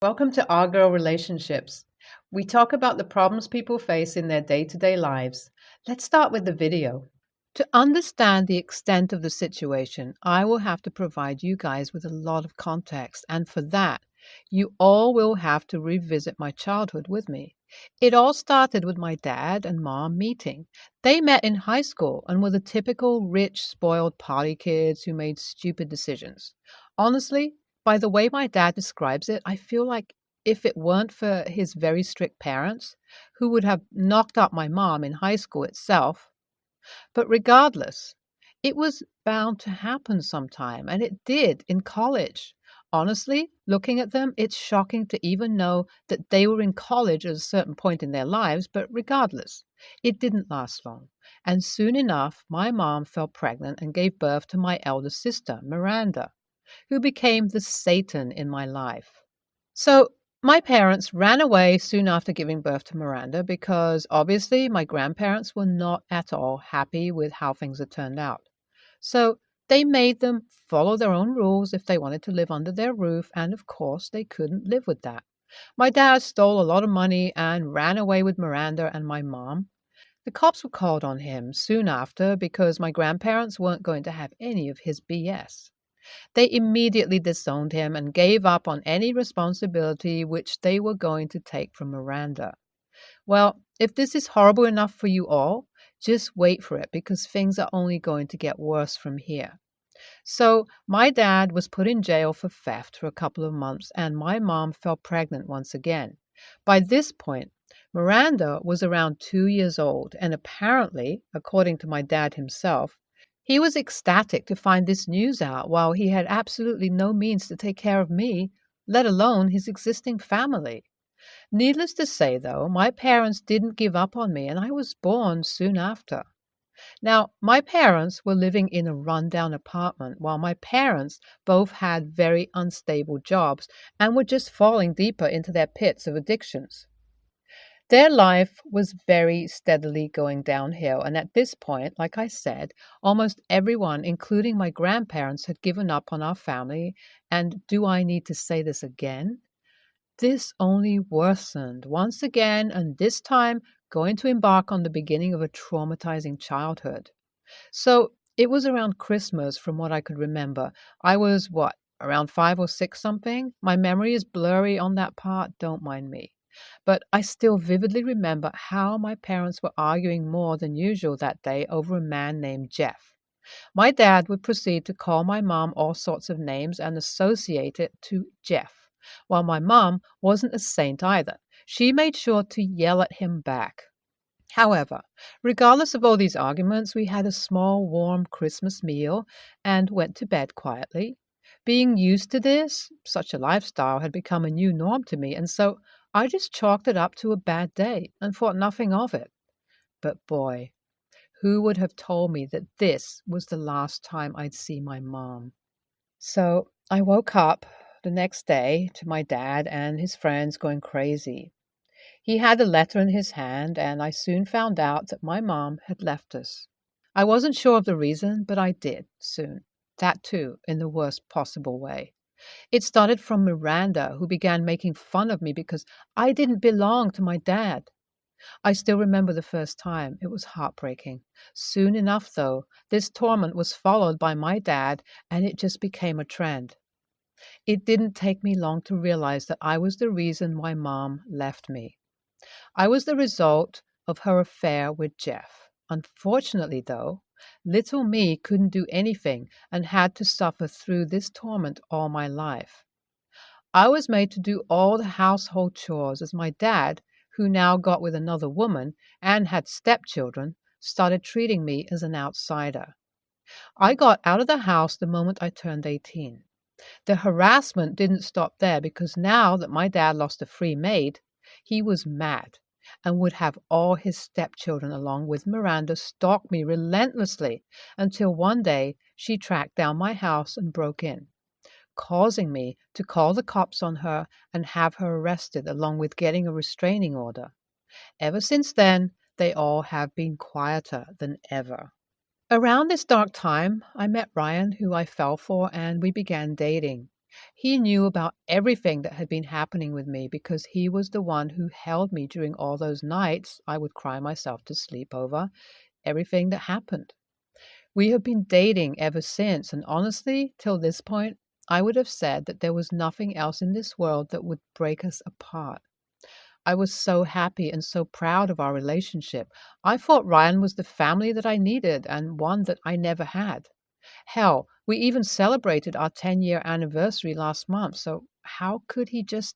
Welcome to Our Girl Relationships. We talk about the problems people face in their day to day lives. Let's start with the video. To understand the extent of the situation, I will have to provide you guys with a lot of context, and for that, you all will have to revisit my childhood with me. It all started with my dad and mom meeting. They met in high school and were the typical rich, spoiled party kids who made stupid decisions. Honestly, by the way my dad describes it, I feel like if it weren't for his very strict parents, who would have knocked up my mom in high school itself, but regardless, it was bound to happen sometime, and it did in college. Honestly, looking at them, it's shocking to even know that they were in college at a certain point in their lives, but regardless, it didn't last long. And soon enough, my mom fell pregnant and gave birth to my elder sister, Miranda, who became the Satan in my life. So my parents ran away soon after giving birth to Miranda because obviously my grandparents were not at all happy with how things had turned out. So they made them follow their own rules if they wanted to live under their roof, and of course they couldn't live with that. My dad stole a lot of money and ran away with Miranda and my mom. The cops were called on him soon after because my grandparents weren't going to have any of his BS. They immediately disowned him and gave up on any responsibility which they were going to take from Miranda. Well, if this is horrible enough for you all, just wait for it because things are only going to get worse from here. So, my dad was put in jail for theft for a couple of months, and my mom fell pregnant once again. By this point, Miranda was around 2 years old, and apparently, according to my dad himself, he was ecstatic to find this news out while he had absolutely no means to take care of me, let alone his existing family. Needless to say, though, my parents didn't give up on me, and I was born soon after. Now, my parents were living in a rundown apartment while my parents both had very unstable jobs and were just falling deeper into their pits of addictions. Their life was very steadily going downhill, and at this point, like I said, almost everyone, including my grandparents, had given up on our family. And do I need to say this again? This only worsened once again, and this time going to embark on the beginning of a traumatizing childhood. So it was around Christmas, from what I could remember. I was, what, around 5 or 6 something? My memory is blurry on that part, don't mind me. But I still vividly remember how my parents were arguing more than usual that day over a man named Jeff. My dad would proceed to call my mom all sorts of names and associate it to Jeff, while my mom wasn't a saint either. She made sure to yell at him back. However, regardless of all these arguments, we had a small, warm Christmas meal and went to bed quietly. Being used to this, such a lifestyle had become a new norm to me, and so I just chalked it up to a bad day and thought nothing of it. But boy, who would have told me that this was the last time I'd see my mom? So I woke up the next day to my dad and his friends going crazy. He had a letter in his hand, and I soon found out that my mom had left us. I wasn't sure of the reason, but I did soon. That too, in the worst possible way. It started from Miranda, who began making fun of me because I didn't belong to my dad. I still remember the first time. It was heartbreaking. Soon enough, though, this torment was followed by my dad, and it just became a trend. It didn't take me long to realize that I was the reason why Mom left me. I was the result of her affair with Jeff. Unfortunately, though, little me couldn't do anything and had to suffer through this torment all my life. I was made to do all the household chores as my dad, who now got with another woman and had stepchildren, started treating me as an outsider. I got out of the house the moment I turned 18. The harassment didn't stop there because now that my dad lost a free maid, he was mad and would have all his stepchildren along with Miranda stalk me relentlessly until one day she tracked down my house and broke in, causing me to call the cops on her and have her arrested along with getting a restraining order. Ever since then, they all have been quieter than ever. Around this dark time, I met Ryan, who I fell for, and we began dating. He knew about everything that had been happening with me because he was the one who held me during all those nights I would cry myself to sleep over everything that happened. We have been dating ever since, and honestly, till this point, I would have said that there was nothing else in this world that would break us apart. I was so happy and so proud of our relationship. I thought Ryan was the family that I needed and one that I never had. Hell, we even celebrated our 10-year anniversary last month, so how could he just.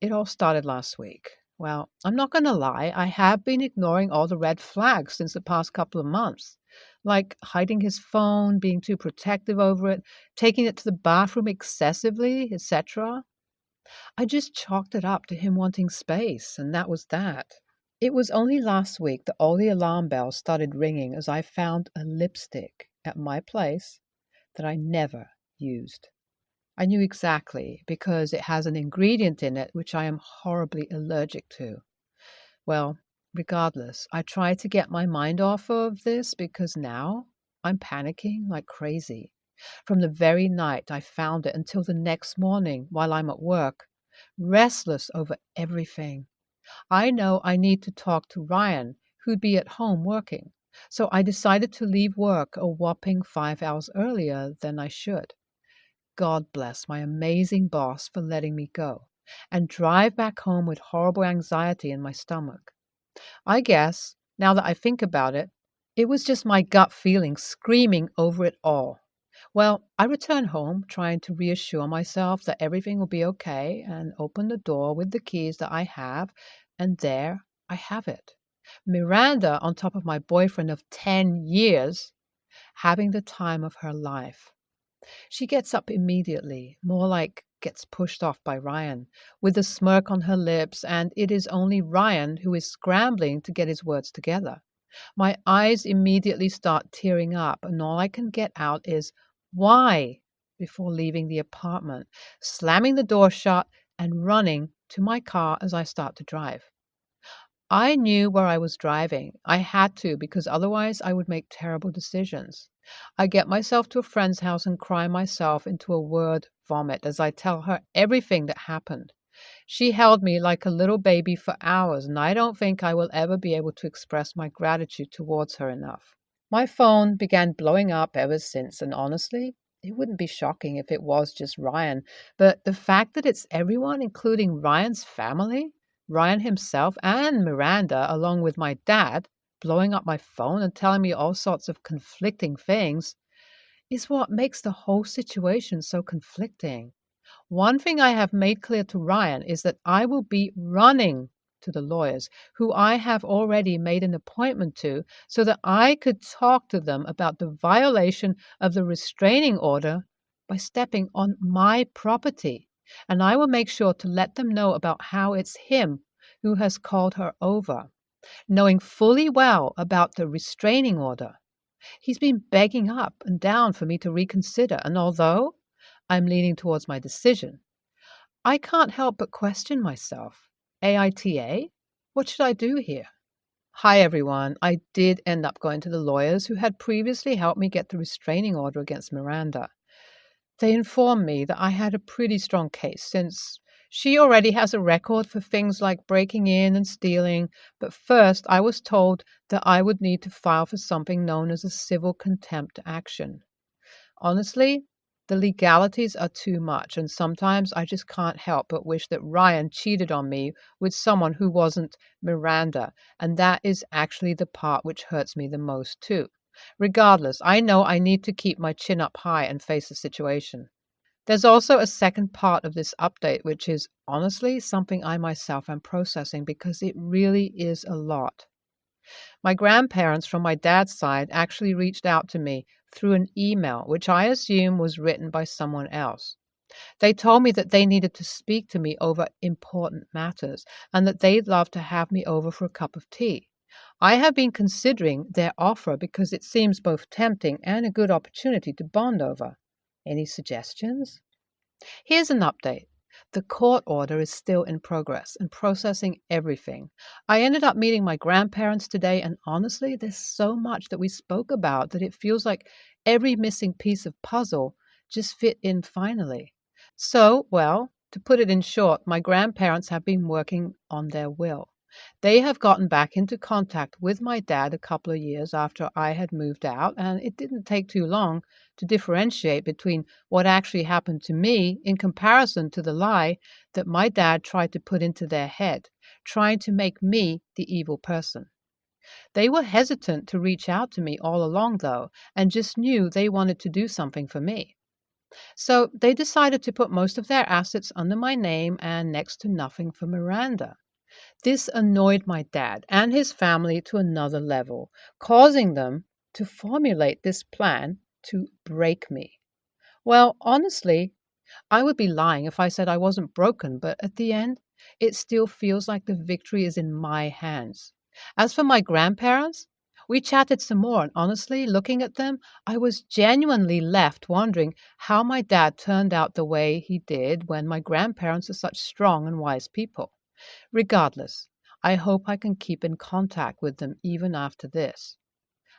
It all started last week. Well, I'm not going to lie, I have been ignoring all the red flags since the past couple of months, like hiding his phone, being too protective over it, taking it to the bathroom excessively, etc. I just chalked it up to him wanting space, and that was that. It was only last week that all the alarm bells started ringing as I found a lipstick at my place that I never used. I knew exactly because it has an ingredient in it which I am horribly allergic to. Well, regardless, I try to get my mind off of this because now I'm panicking like crazy. From the very night I found it until the next morning while I'm at work, restless over everything. I know I need to talk to Ryan, who'd be at home working. So I decided to leave work a whopping 5 hours earlier than I should. God bless my amazing boss for letting me go, and drive back home with horrible anxiety in my stomach. I guess, now that I think about it, it was just my gut feeling screaming over it all. Well, I return home trying to reassure myself that everything will be okay and open the door with the keys that I have, and there I have it. Miranda on top of my boyfriend of 10 years having the time of her life. She gets up immediately, more like gets pushed off by Ryan, with a smirk on her lips, and it is only Ryan who is scrambling to get his words together. My eyes immediately start tearing up, and all I can get out is, "Why?" before leaving the apartment, slamming the door shut, and running to my car as I start to drive. I knew where I was driving. I had to because otherwise I would make terrible decisions. I get myself to a friend's house and cry myself into a word vomit as I tell her everything that happened. She held me like a little baby for hours, and I don't think I will ever be able to express my gratitude towards her enough. My phone began blowing up ever since, and honestly, it wouldn't be shocking if it was just Ryan, but the fact that it's everyone, including Ryan's family, Ryan himself, and Miranda, along with my dad, blowing up my phone and telling me all sorts of conflicting things, is what makes the whole situation so conflicting. One thing I have made clear to Ryan is that I will be running to the lawyers, who I have already made an appointment to, so that I could talk to them about the violation of the restraining order by stepping on my property. And I will make sure to let them know about how it's him who has called her over, knowing fully well about the restraining order. He's been begging up and down for me to reconsider, and although I'm leaning towards my decision, I can't help but question myself. AITA? What should I do here? Hi, everyone. I did end up going to the lawyers who had previously helped me get the restraining order against Miranda. They informed me that I had a pretty strong case since she already has a record for things like breaking in and stealing, but first I was told that I would need to file for something known as a civil contempt action. Honestly, the legalities are too much, and sometimes I just can't help but wish that Ryan cheated on me with someone who wasn't Miranda, and that is actually the part which hurts me the most, too. Regardless, I know I need to keep my chin up high and face the situation. There's also a second part of this update, which is honestly something I myself am processing because it really is a lot. My grandparents from my dad's side actually reached out to me through an email, which I assume was written by someone else. They told me that they needed to speak to me over important matters and that they'd love to have me over for a cup of tea. I have been considering their offer because it seems both tempting and a good opportunity to bond over. Any suggestions? Here's an update. The court order is still in progress and processing everything. I ended up meeting my grandparents today, and honestly, there's so much that we spoke about that it feels like every missing piece of puzzle just fit in finally. So, well, to put it in short, my grandparents have been working on their will. They have gotten back into contact with my dad a couple of years after I had moved out, and it didn't take too long to differentiate between what actually happened to me in comparison to the lie that my dad tried to put into their head, trying to make me the evil person. They were hesitant to reach out to me all along, though, and just knew they wanted to do something for me. So they decided to put most of their assets under my name and next to nothing for Miranda. This annoyed my dad and his family to another level, causing them to formulate this plan to break me. Well, honestly, I would be lying if I said I wasn't broken, but at the end, it still feels like the victory is in my hands. As for my grandparents, we chatted some more, and honestly, looking at them, I was genuinely left wondering how my dad turned out the way he did when my grandparents are such strong and wise people. Regardless, I hope I can keep in contact with them even after this.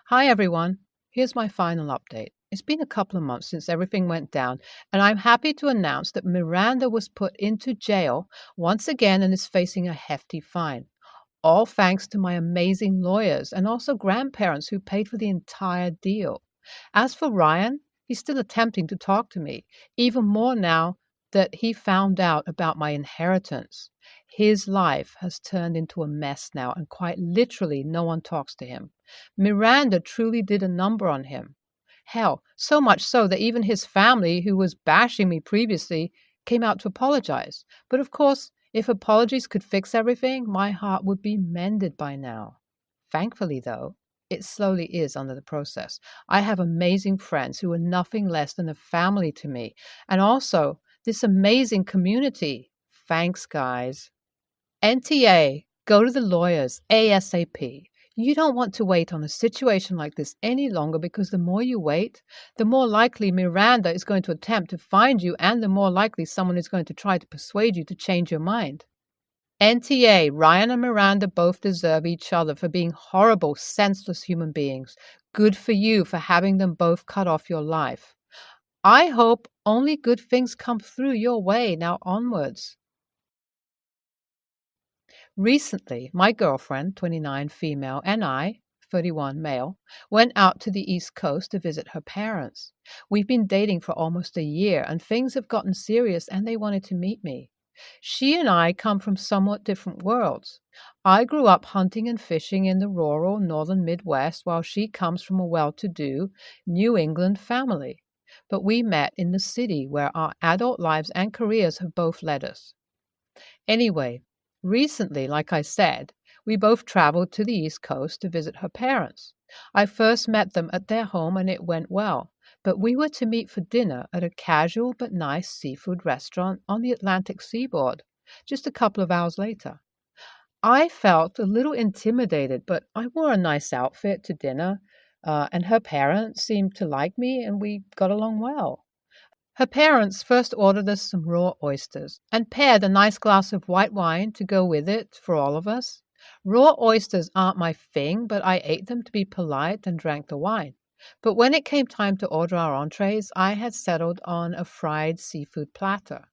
Hi, everyone. Here's my final update. It's been a couple of months since everything went down, and I'm happy to announce that Miranda was put into jail once again and is facing a hefty fine. All thanks to my amazing lawyers and also grandparents who paid for the entire deal. As for Ryan, he's still attempting to talk to me, even more now that he found out about my inheritance. His life has turned into a mess now, and quite literally, no one talks to him. Miranda truly did a number on him. Hell, so much so that even his family, who was bashing me previously, came out to apologize. But of course, if apologies could fix everything, my heart would be mended by now. Thankfully, though, it slowly is under the process. I have amazing friends who are nothing less than a family to me, and also this amazing community. Thanks, guys. NTA, go to the lawyers ASAP. You don't want to wait on a situation like this any longer because the more you wait, the more likely Miranda is going to attempt to find you and the more likely someone is going to try to persuade you to change your mind. NTA, Ryan and Miranda both deserve each other for being horrible, senseless human beings. Good for you for having them both cut off your life. I hope only good things come through your way now onwards. Recently, my girlfriend, 29 female, and I, 31 male, went out to the East Coast to visit her parents. We've been dating for almost a year, and things have gotten serious, and they wanted to meet me. She and I come from somewhat different worlds. I grew up hunting and fishing in the rural northern Midwest, while she comes from a well-to-do New England family. But we met in the city where our adult lives and careers have both led us. Anyway, recently, like I said, we both traveled to the East Coast to visit her parents. I first met them at their home and it went well, but we were to meet for dinner at a casual but nice seafood restaurant on the Atlantic seaboard just a couple of hours later. I felt a little intimidated, but I wore a nice outfit to dinner, and her parents seemed to like me and we got along well. Her parents first ordered us some raw oysters and paired a nice glass of white wine to go with it for all of us. Raw oysters aren't my thing, but I ate them to be polite and drank the wine. But when it came time to order our entrees, I had settled on a fried seafood platter.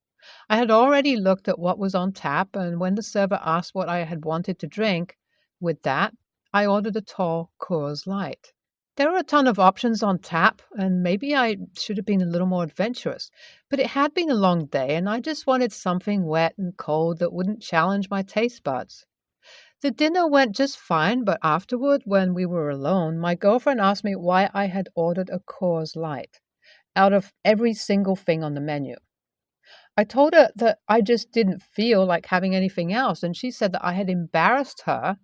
I had already looked at what was on tap, and when the server asked what I had wanted to drink, with that, I ordered a tall Coors Light. There were a ton of options on tap, and maybe I should have been a little more adventurous, but it had been a long day, and I just wanted something wet and cold that wouldn't challenge my taste buds. The dinner went just fine, but afterward, when we were alone, my girlfriend asked me why I had ordered a Coors Light out of every single thing on the menu. I told her that I just didn't feel like having anything else, and she said that I had embarrassed her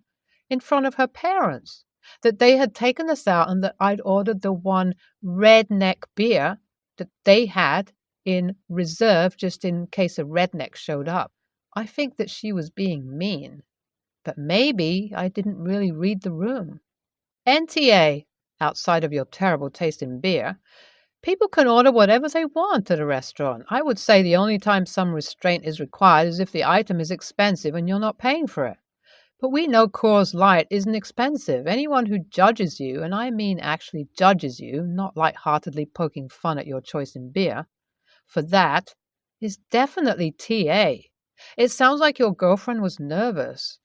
in front of her parents, that they had taken us out and that I'd ordered the one redneck beer that they had in reserve just in case a redneck showed up. I think that she was being mean, but maybe I didn't really read the room. NTA, outside of your terrible taste in beer, people can order whatever they want at a restaurant. I would say the only time some restraint is required is if the item is expensive and you're not paying for it. But we know Coors Light isn't expensive. Anyone who judges you, and I mean actually judges you, not lightheartedly poking fun at your choice in beer, for that is definitely TA. It sounds like your girlfriend was nervous.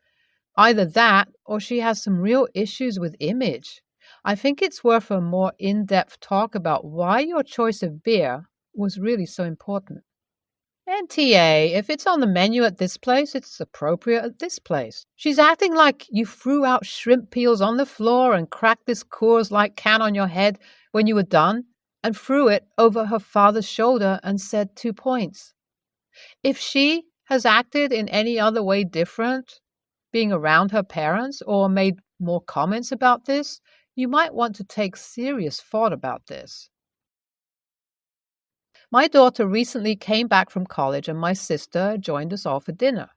Either that or she has some real issues with image. I think it's worth a more in-depth talk about why your choice of beer was really so important. And TA, if it's on the menu at this place, it's appropriate at this place. She's acting like you threw out shrimp peels on the floor and cracked this Coors Light can on your head when you were done and threw it over her father's shoulder and said 2 points. If she has acted in any other way different, being around her parents, or made more comments about this, you might want to take serious thought about this. My daughter recently came back from college and my sister joined us all for dinner.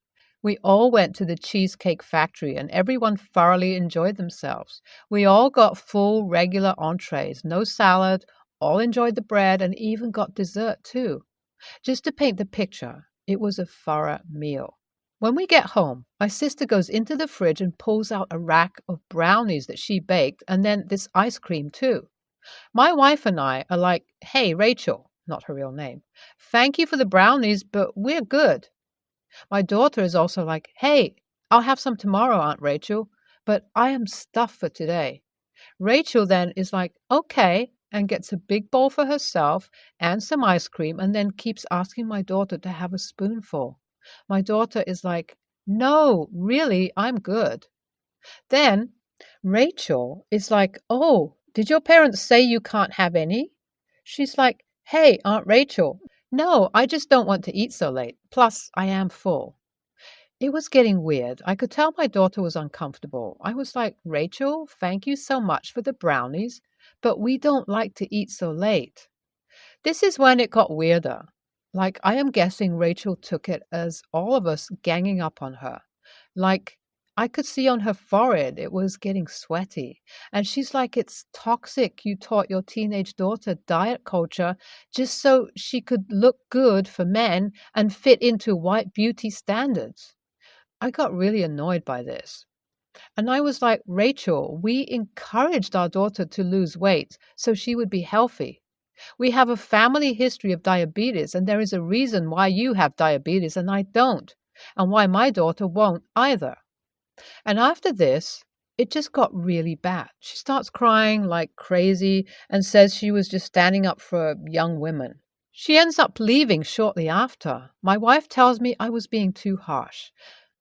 We all went to the Cheesecake Factory and everyone thoroughly enjoyed themselves. We all got full regular entrees, no salad, all enjoyed the bread and even got dessert too. Just to paint the picture, it was a thorough meal. When we get home, my sister goes into the fridge and pulls out a rack of brownies that she baked and then this ice cream too. My wife and I are like, "Hey, Rachel," not her real name, "thank you for the brownies, but we're good." My daughter is also like, "Hey, I'll have some tomorrow, Aunt Rachel, but I am stuffed for today." Rachel then is like, "Okay," and gets a big bowl for herself and some ice cream and then keeps asking my daughter to have a spoonful. My daughter is like, "No, really, I'm good." Then Rachel is like, "Oh, did your parents say you can't have any?" She's like, "Hey, Aunt Rachel, no, I just don't want to eat so late. Plus, I am full." It was getting weird. I could tell my daughter was uncomfortable. I was like, "Rachel, thank you so much for the brownies, but we don't like to eat so late." This is when it got weirder. Like, I am guessing Rachel took it as all of us ganging up on her. Like, I could see on her forehead it was getting sweaty. And she's like, "It's toxic. You taught your teenage daughter diet culture just so she could look good for men and fit into white beauty standards." I got really annoyed by this. And I was like, "Rachel, we encouraged our daughter to lose weight so she would be healthy. We have a family history of diabetes, and there is a reason why you have diabetes and I don't, and why my daughter won't either." And after this, it just got really bad. She starts crying like crazy and says she was just standing up for young women. She ends up leaving shortly after. My wife tells me I was being too harsh.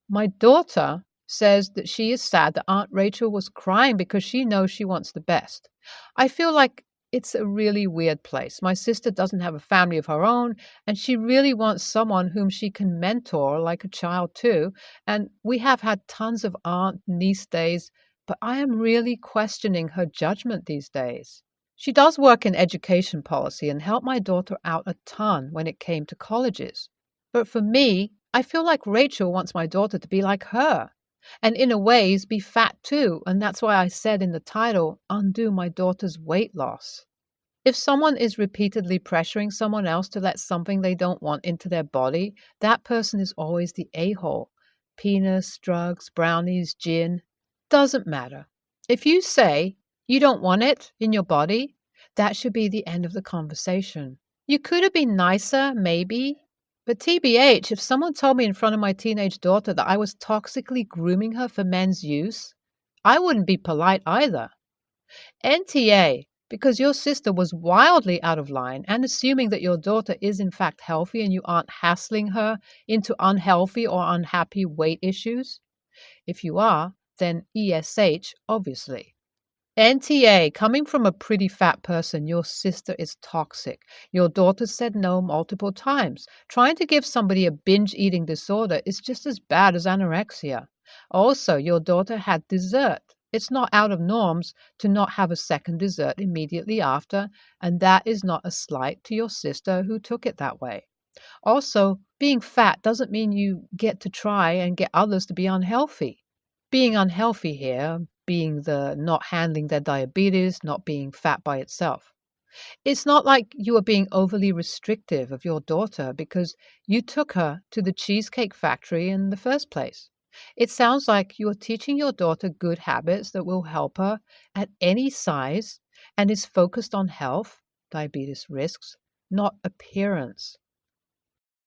My daughter says that she is sad that Aunt Rachel was crying because she knows she wants the best. I feel like it's a really weird place. My sister doesn't have a family of her own, and she really wants someone whom she can mentor like a child too. And we have had tons of aunt niece days, but I am really questioning her judgment these days. She does work in education policy and helped my daughter out a ton when it came to colleges. But for me, I feel like Rachel wants my daughter to be like her, and in a ways be fat too, and that's why I said in the title, "Undo my daughter's weight loss." If someone is repeatedly pressuring someone else to let something they don't want into their body, that person is always the a-hole. Penis, drugs, brownies, gin, doesn't matter. If you say you don't want it in your body, that should be the end of the conversation. You could have been nicer, maybe, but TBH, if someone told me in front of my teenage daughter that I was toxically grooming her for men's use, I wouldn't be polite either. NTA, because your sister was wildly out of line and assuming that your daughter is in fact healthy and you aren't hassling her into unhealthy or unhappy weight issues. If you are, then ESH, obviously. NTA, coming from a pretty fat person, your sister is toxic. Your daughter said no multiple times. Trying to give somebody a binge eating disorder is just as bad as anorexia. Also, your daughter had dessert. It's not out of norms to not have a second dessert immediately after, and that is not a slight to your sister who took it that way. Also, being fat doesn't mean you get to try and get others to be unhealthy. Being unhealthy here, being the not handling their diabetes, not being fat by itself. It's not like you are being overly restrictive of your daughter because you took her to the Cheesecake Factory in the first place. It sounds like you are teaching your daughter good habits that will help her at any size and is focused on health, diabetes risks, not appearance.